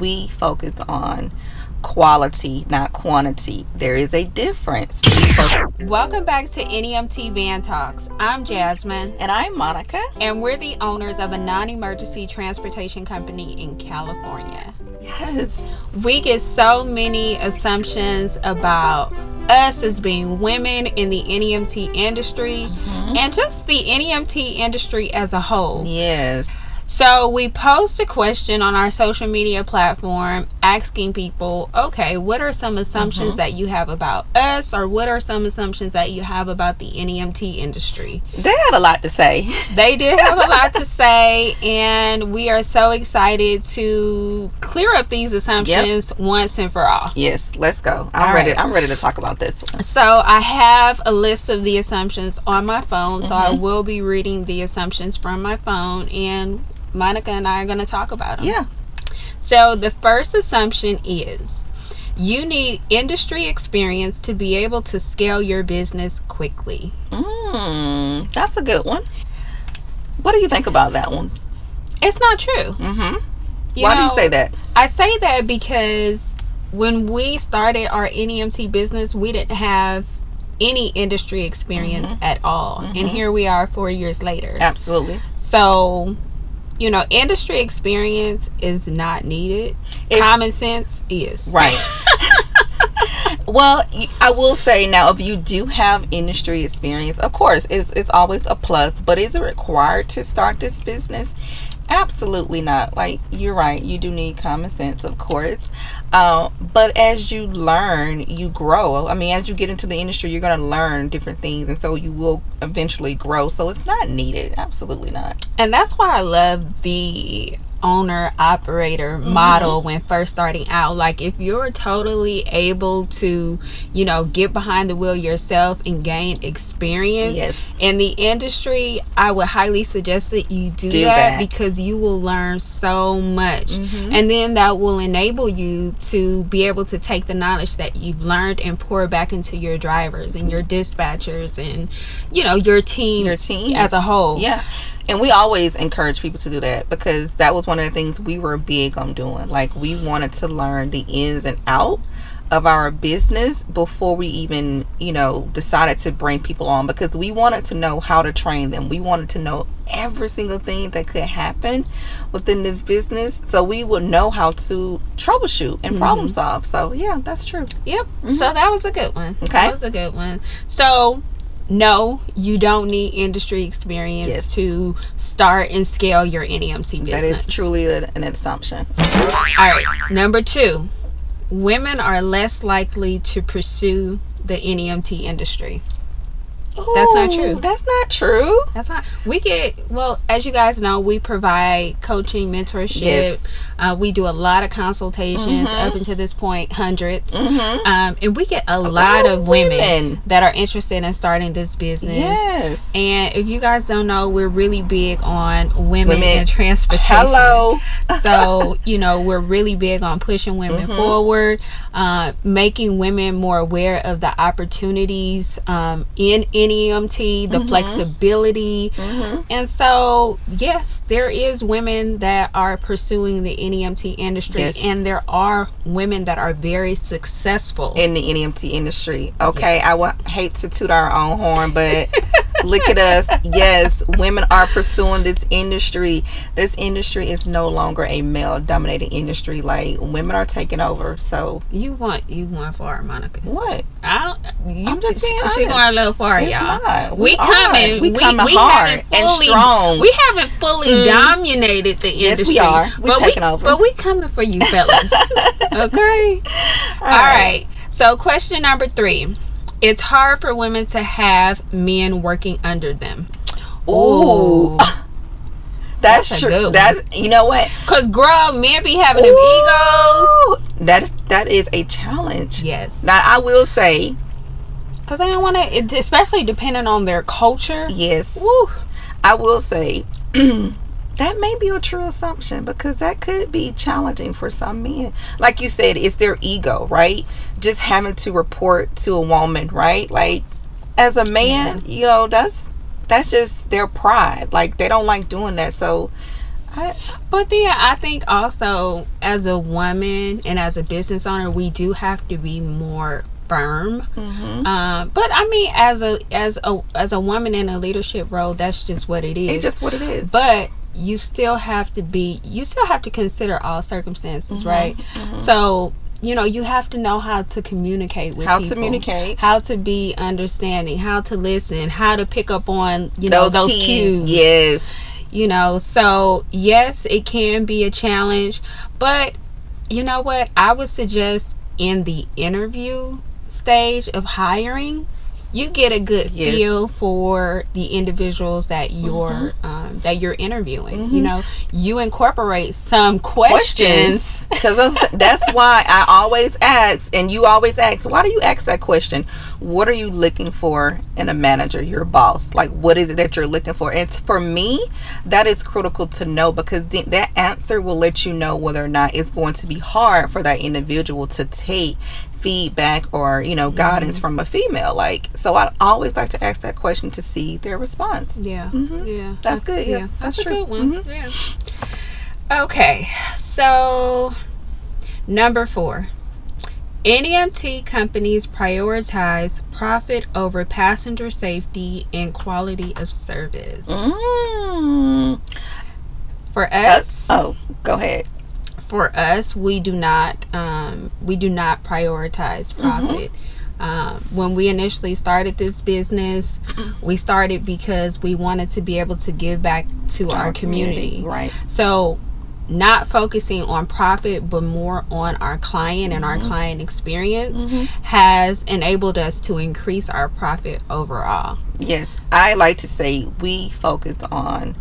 We focus on quality, not quantity. There is a difference. Welcome back to NEMT Van Talks. I'm Jasmine. And I'm Monica. And we're the owners of a non-emergency transportation company in California. Yes. We get so many assumptions about us as being women in the NEMT industry and just the NEMT industry as a whole. Yes. So we post a question on our social media platform asking people, okay, what are some assumptions that you have about us, or what are some assumptions that you have about the NEMT industry? They had a lot to say. They did have a lot to say, and we are so excited to clear up these assumptions once and for all. Yes, let's go. I'm ready to talk about this one. So I have a list of the assumptions on my phone, so I will be reading the assumptions from my phone, and Monica and I are going to talk about them. Yeah. So the first assumption is you need industry experience to be able to scale your business quickly. That's a good one. What do you think about that one? It's not true. Why do you say that? I say that because when we started our NEMT business, we didn't have any industry experience at all. And here we are 4 years later. Absolutely. So, industry experience is not needed. Common sense is. Right. Well, I will say now, if you do have industry experience, of course, it's always a plus. But is it required to start this business? Absolutely not. Like, you're right. You do need common sense, of course. But as you learn, you grow. I mean, as you get into the industry, you're going to learn different things. And so you will eventually grow. So it's not needed. Absolutely not. And that's why I love the owner-operator model when first starting out. Like, if you're totally able to, get behind the wheel yourself and gain experience in the industry, I would highly suggest that you do that because you will learn so much. And then that will enable you to be able to take the knowledge that you've learned and pour back into your drivers and your dispatchers and, your team as a whole. Yeah. And we always encourage people to do that because that was one of the things we were big on doing. Like, we wanted to learn the ins and outs of our business before we even, decided to bring people on, because we wanted to know how to train them. We wanted to know every single thing that could happen within this business, so we would know how to troubleshoot and problem solve. So, yeah, that's true. Yep. So that was a good one. Okay. That was a good one. So, no, you don't need industry experience to start and scale your NEMT business. That is truly an assumption. All right. Number 2, women are less likely to pursue the NEMT industry. That's not true. That's not true. That's not. As you guys know, we provide coaching, mentorship. Yes. We do a lot of consultations up until this point, hundreds. And we get a lot of women that are interested in starting this business. Yes. And if you guys don't know, we're really big on women in transportation. Hello. So, we're really big on pushing women forward, making women more aware of the opportunities in NEMT, the flexibility. And so, yes, there is women that are pursuing the NEMT industry, and there are women that are very successful in the NEMT industry. Okay, I would hate to toot our own horn, but look at us. Yes, women are pursuing this industry. This industry is no longer a male-dominated industry. Like, women are taking over. So you want far, Monica? What? I'm just being honest. She going a little far, it's y'all. Not. We coming. We coming hard and strong. We haven't fully dominated the industry. Yes, we are. We're taking over. But we coming for you, fellas. Okay. All right. So, question number 3. It's hard for women to have men working under them. Ooh. That's true. That's, you know what? Because, girl, men be having them egos. That is a challenge. Yes. Now, I will say, because they don't want to, especially depending on their culture. Yes. Woo. I will say that may be a true assumption, because that could be challenging for some men. Like you said, it's their ego, right? Just having to report to a woman, right? Like, as a man, that's just their pride. Like, they don't like doing that. So But then I think also as a woman and as a business owner, we do have to be more firm. But I mean, as a woman in a leadership role, that's just what it is. It's just what it is. But you still have to consider all circumstances, right? So you have to know how to communicate with people. How to be understanding, how to listen, how to pick up on those cues. Yes. So yes, it can be a challenge, but you know what? I would suggest in the interview stage of hiring, you get a good feel for the individuals that you're interviewing. You incorporate some questions because that's why I always ask, and you always ask, why do you ask that question? What are you looking for in a manager, your boss? Like, what is it that you're looking for? And for me, that is critical to know, because that answer will let you know whether or not it's going to be hard for that individual to take feedback or guidance from a female. So I always like to ask that question to see their response. That's good. That's a good one. Okay, so number 4, NEMT companies prioritize profit over passenger safety and quality of service. For us, go ahead. For us, we do not prioritize profit. When we initially started this business, we started because we wanted to be able to give back to our community. Right. So not focusing on profit, but more on our client and our client experience has enabled us to increase our profit overall. Yes, I like to say we focus on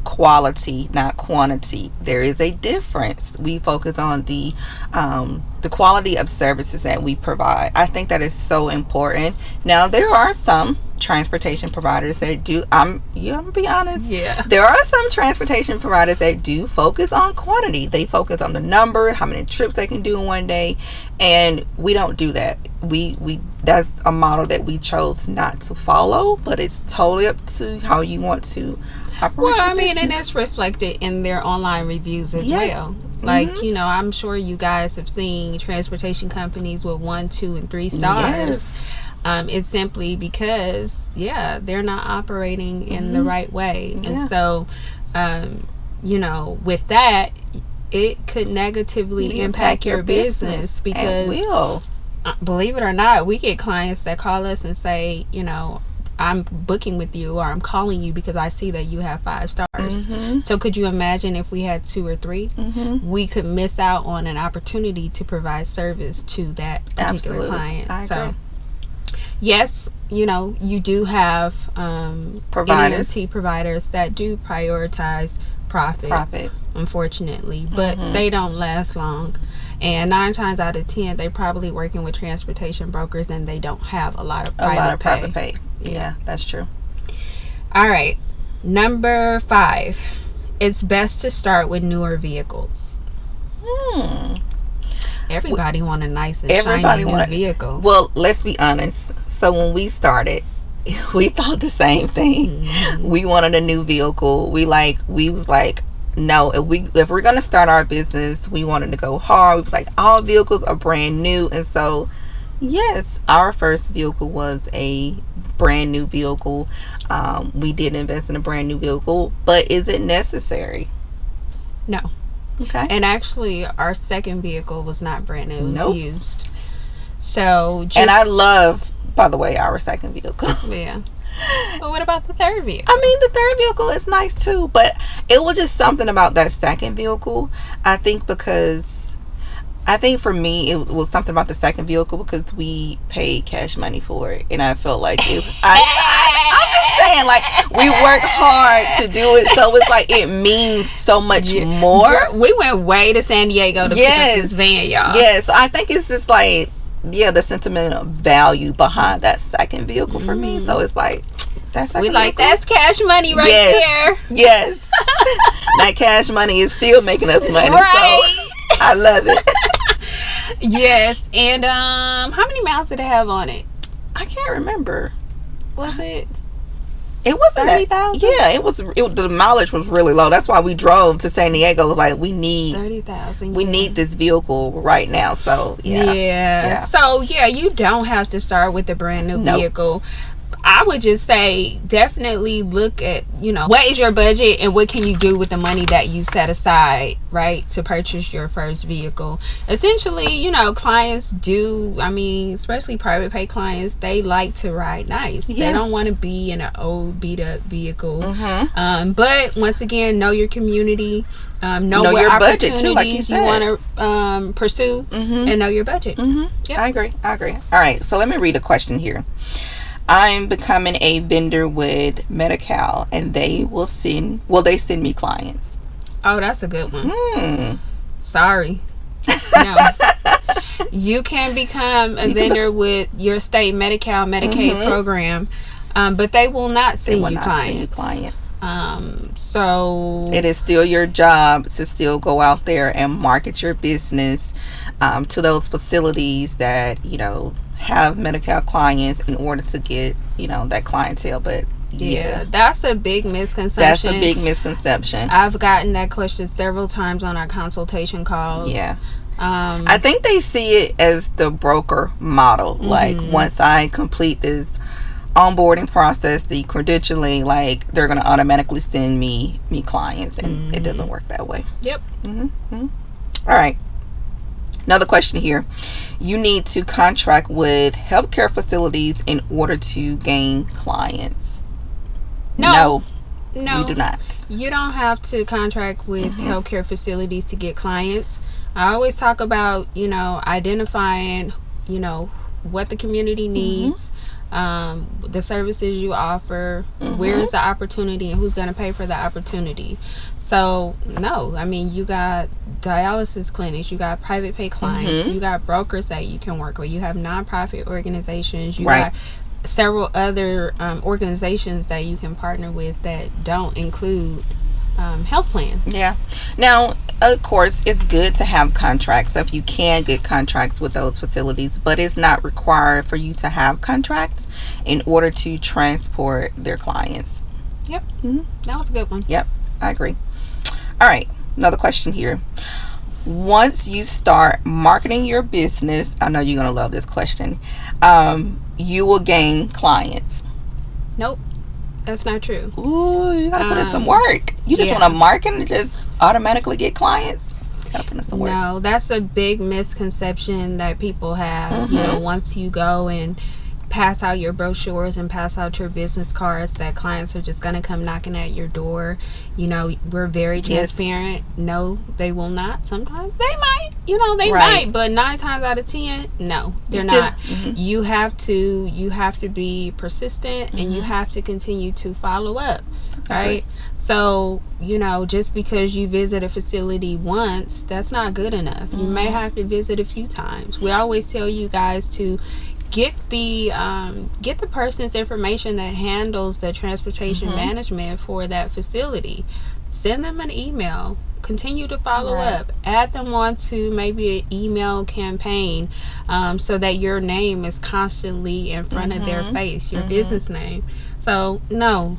quality, not quantity. There is a difference. We focus on the quality of services that we provide. I think that is so important. Now, there are some transportation providers that do, I'm gonna be honest, there are some transportation providers that do focus on quantity. They focus on the number, how many trips they can do in one day, and we don't do that. We that's a model that we chose not to follow, but it's totally up to how you want to operate. Well, I mean, and it's reflected in their online reviews as well. Like, I'm sure you guys have seen transportation companies with 1, 2, and 3 stars. It's simply because, they're not operating in the right way. And so, with that, it could negatively impact your business because, believe it or not, we get clients that call us and say, I'm booking with you, or I'm calling you because I see that you have 5 stars. So could you imagine if we had 2 or 3? We could miss out on an opportunity to provide service to that particular client. I agree. Yes, you do have NEMT providers that do prioritize profit, unfortunately, but they don't last long. And 9 times out of 10, they're probably working with transportation brokers, and they don't have a lot of private pay. Yeah, that's true. All right. Number 5. It's best to start with newer vehicles. Everybody want a nice and shiny new vehicle. Well, let's be honest. So when we started, we thought the same thing. We wanted a new vehicle. We was like, no, if we're gonna start our business, we wanted to go hard. We was like, all vehicles are brand new. And so yes, our first vehicle was a brand new vehicle. We did invest in a brand new vehicle, but is it necessary? No. Okay. And actually, our second vehicle was not brand new. It was used. So and I love, by the way, our second vehicle. Yeah. But what about the third vehicle? I mean, the third vehicle is nice too, but it was just something about that second vehicle. I think for me, it was something about the second vehicle because we paid cash money for it, and I felt like I'm just saying, like, we worked hard to do it, so it's like it means so much more. Girl, we went way to San Diego to pick up this van, y'all. Yes, so I think it's just like the sentimental value behind that second vehicle for me. So it's like that's that's cash money right there. Yes, that cash money is still making us money. Right. So I love it. Yes, and how many miles did it have on it? I can't remember. Was it It wasn't 30,000. Yeah, it was. The mileage was really low. That's why we drove to San Diego. It was like, we need 30,000. we need this vehicle right now. So yeah. So you don't have to start with a brand new vehicle. I would just say definitely look at, what is your budget and what can you do with the money that you set aside, right, to purchase your first vehicle. Essentially, clients do, especially private pay clients, they like to ride nice. They don't want to be in an old beat up vehicle. But once again, know your community, know what your opportunities budget too, like you want to pursue, and know your budget. Yep. I agree. All right, so let me read a question here. I'm becoming a vendor with Medi-Cal, and will they send me clients? Oh, that's a good one. Sorry. No. You can become a vendor with your state Medi-Cal Medicaid program, but they will not send you clients. So it is still your job to still go out there and market your business to those facilities that, have Medi-Cal clients in order to get, that clientele. But that's a big misconception. I've gotten that question several times on our consultation calls. I think they see it as the broker model. Like, once I complete this onboarding process, the credentialing, like, they're going to automatically send me clients, and it doesn't work that way. Yep. All right. Another question here. You need to contract with healthcare facilities in order to gain clients. No, you do not. You don't have to contract with healthcare facilities to get clients. I always talk about, identifying, what the community needs, the services you offer, where is the opportunity, and who's going to pay for the opportunity. So you got dialysis clinics, you got private pay clients, you got brokers that you can work with, you have nonprofit organizations, you got several other organizations that you can partner with that don't include health plans. Now, of course, it's good to have contracts if you can get contracts with those facilities, but it's not required for you to have contracts in order to transport their clients. Yep. That was a good one. Yep, I agree. All right, another question here. Once you start marketing your business, I know you're going to love this question, you will gain clients. Nope. That's not true. Ooh, you gotta put in some work. You just want to market and just automatically get clients? You gotta put in some work. No, that's a big misconception that people have. Once you go and pass out your brochures and pass out your business cards, that clients are just going to come knocking at your door. We're very transparent. No, they will not. Sometimes they might. They might, but 9 times out of 10, no, they're not. You have to be persistent, and you have to continue to follow up. Right? So, just because you visit a facility once, that's not good enough. You may have to visit a few times. We always tell you guys to get the person's information that handles the transportation management for that facility. Send them an email. Continue to follow up. Add them on to maybe an email campaign, so that your name is constantly in front of their face, your business name. So, no.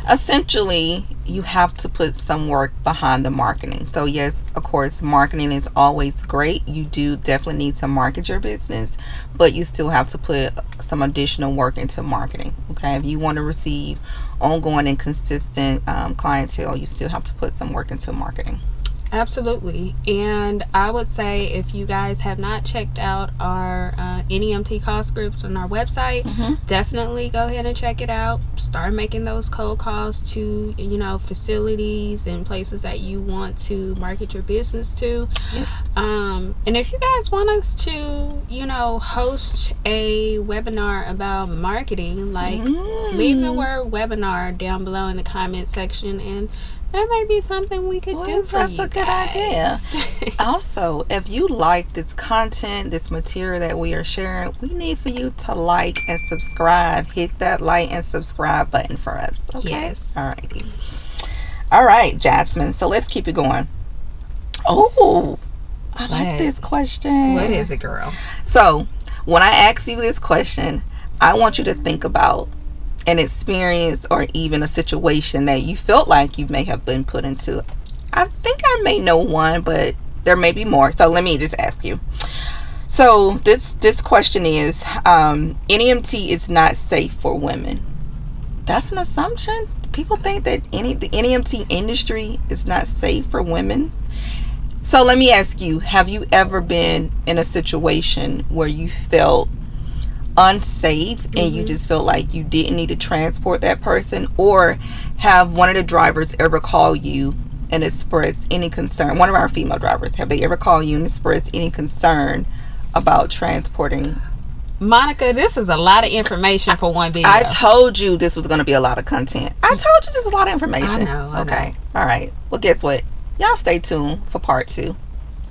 Essentially, you have to put some work behind the marketing. So, yes, of course, marketing is always great. You do definitely need to market your business, but you still have to put some additional work into marketing. Okay, if you want to receive ongoing and consistent clientele, you still have to put some work into marketing. Absolutely. And I would say, if you guys have not checked out our NEMT call scripts on our website, definitely go ahead and check it out. Start making those cold calls to facilities and places that you want to market your business to. And if you guys want us to host a webinar about marketing, leave the word webinar down below in the comment section, and that might be something we could do for you. That's a good idea. Also, if you like this content, this material that we are sharing, we need for you to like and subscribe. Hit that like and subscribe button for us. Okay? Yes. Alrighty. All right, Jasmine. So let's keep it going. Oh, I like this question. What is it, girl? So when I ask you this question, I want you to think about an experience or even a situation that you felt like you may have been put into? I think I may know one, but there may be more. So let me just ask you. So this question is, NEMT is not safe for women. That's an assumption. People think that the NEMT industry is not safe for women. So let me ask you, have you ever been in a situation where you felt unsafe and you just felt like you didn't need to transport that person? Or have one of the drivers ever called you and expressed any concern? One of our female drivers, have they ever called you and expressed any concern about transporting? Monica, this is a lot of information for one video. I told you this was going to be a lot of content. I told you this was a lot of information. I know. Okay. All right. Well, guess what? Y'all stay tuned for part 2.